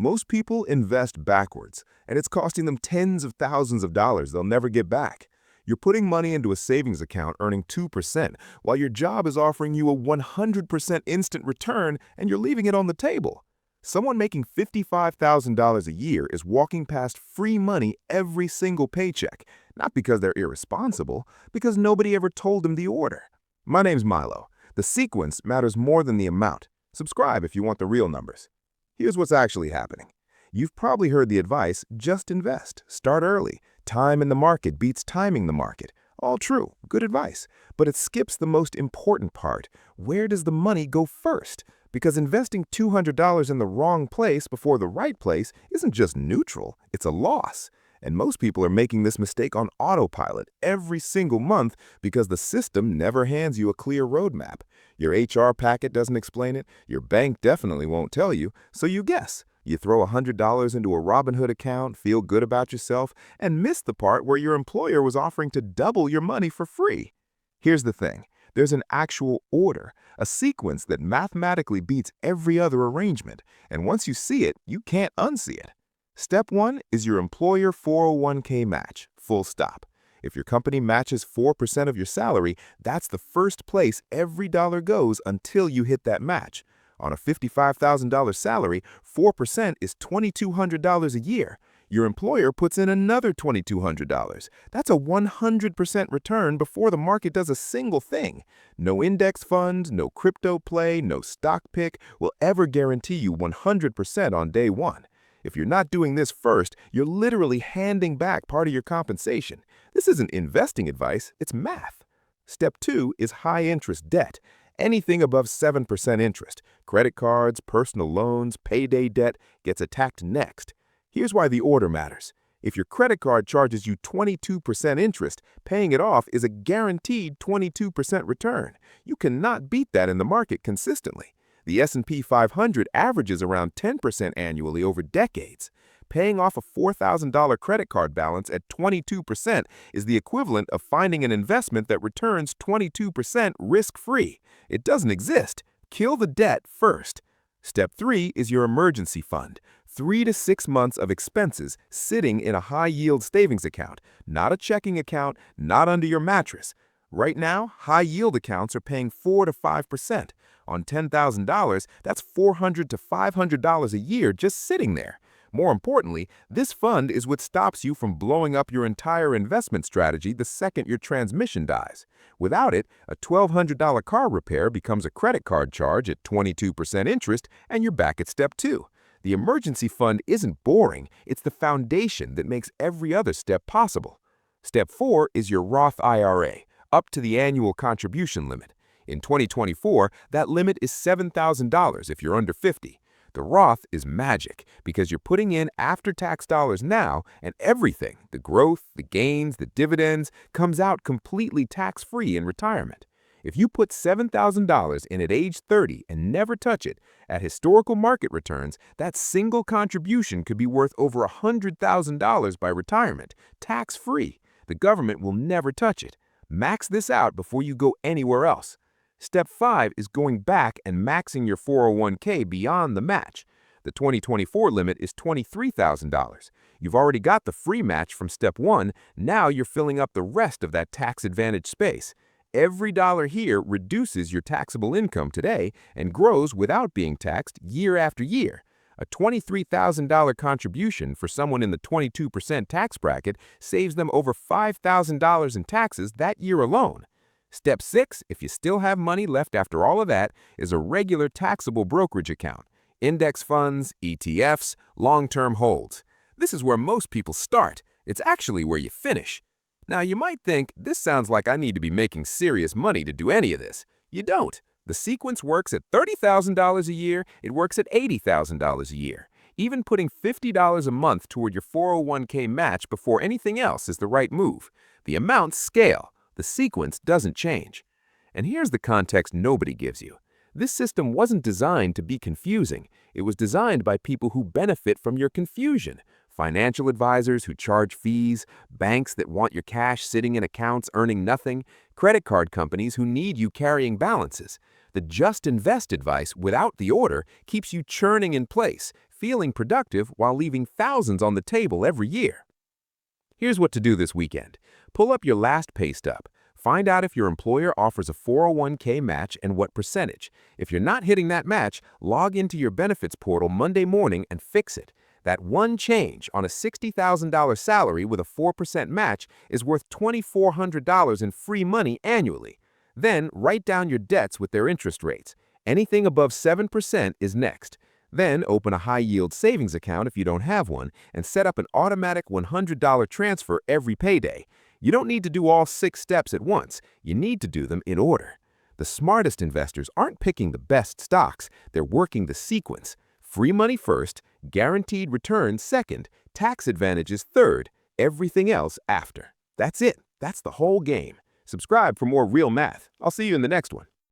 Most people invest backwards, and it's costing them tens of thousands of dollars they'll never get back. You're putting money into a savings account earning 2%, while your job is offering you a 100% instant return and you're leaving it on the table. Someone making $55,000 a year is walking past free money every single paycheck, not because they're irresponsible, because nobody ever told them the order. My name's Milo. The sequence matters more than the amount. Subscribe if you want the real numbers. Here's what's actually happening. You've probably heard the advice, just invest, start early. Time in the market beats timing the market. All true, good advice. But it skips the most important part. Where does the money go first? Because investing $200 in the wrong place before the right place isn't just neutral, it's a loss. And most people are making this mistake on autopilot every single month because the system never hands you a clear roadmap. Your HR packet doesn't explain it, your bank definitely won't tell you, so you guess. You throw $100 into a Robinhood account, feel good about yourself, and miss the part where your employer was offering to double your money for free. Here's the thing. There's an actual order, a sequence that mathematically beats every other arrangement, and once you see it, you can't unsee it. Step 1 is your employer 401k match, full stop. If your company matches 4% of your salary, that's the first place every dollar goes until you hit that match. On a $55,000 salary, 4% is $2,200 a year. Your employer puts in another $2,200. That's a 100% return before the market does a single thing. No index fund, no crypto play, no stock pick will ever guarantee you 100% on day one. If you're not doing this first, you're literally handing back part of your compensation. This isn't investing advice, it's math. Step 2 is high-interest debt. Anything above 7% interest, credit cards, personal loans, payday debt, gets attacked next. Here's why the order matters. If your credit card charges you 22% interest, paying it off is a guaranteed 22% return. You cannot beat that in the market consistently. The S&P 500 averages around 10% annually over decades. Paying off a $4,000 credit card balance at 22% is the equivalent of finding an investment that returns 22% risk-free. It doesn't exist. Kill the debt first. Step 3 is your emergency fund. 3 to 6 months of expenses sitting in a high-yield savings account, not a checking account, not under your mattress. Right now, high-yield accounts are paying 4 to 5%. On $10,000, that's $400 to $500 a year just sitting there. More importantly, this fund is what stops you from blowing up your entire investment strategy the second your transmission dies. Without it, a $1,200 car repair becomes a credit card charge at 22% interest, and you're back at step 2. The emergency fund isn't boring, it's the foundation that makes every other step possible. Step 4 is your Roth IRA, up to the annual contribution limit. In 2024, that limit is $7,000 if you're under 50. The Roth is magic because you're putting in after-tax dollars now, and everything, the growth, the gains, the dividends, comes out completely tax-free in retirement. If you put $7,000 in at age 30 and never touch it, at historical market returns, that single contribution could be worth over $100,000 by retirement, tax-free. The government will never touch it. Max this out before you go anywhere else. Step 5 is going back and maxing your 401k beyond the match. The 2024 limit is $23,000. You've already got the free match from Step 1, now you're filling up the rest of that tax-advantaged space. Every dollar here reduces your taxable income today and grows without being taxed year after year. A $23,000 contribution for someone in the 22% tax bracket saves them over $5,000 in taxes that year alone. Step 6, if you still have money left after all of that, is a regular taxable brokerage account. Index funds, ETFs, long-term holds. This is where most people start. It's actually where you finish. Now, you might think, this sounds like I need to be making serious money to do any of this. You don't. The sequence works at $30,000 a year, it works at $80,000 a year. Even putting $50 a month toward your 401k match before anything else is the right move. The amounts scale. The sequence doesn't change. And here's the context nobody gives you. This system wasn't designed to be confusing. It was designed by people who benefit from your confusion. Financial advisors who charge fees, banks that want your cash sitting in accounts earning nothing, credit card companies who need you carrying balances. The just invest advice without the order keeps you churning in place, feeling productive while leaving thousands on the table every year. Here's what to do this weekend. Pull up your last pay stub. Find out if your employer offers a 401k match and what percentage. If you're not hitting that match, log into your benefits portal Monday morning and fix it. That one change on a $60,000 salary with a 4% match is worth $2,400 in free money annually. Then write down your debts with their interest rates. Anything above 7% is next. Then open a high-yield savings account if you don't have one and set up an automatic $100 transfer every payday. You don't need to do all 6 steps at once. You need to do them in order. The smartest investors aren't picking the best stocks. They're working the sequence. Free money first, guaranteed returns second, tax advantages third, everything else after. That's it. That's the whole game. Subscribe for more real math. I'll see you in the next one.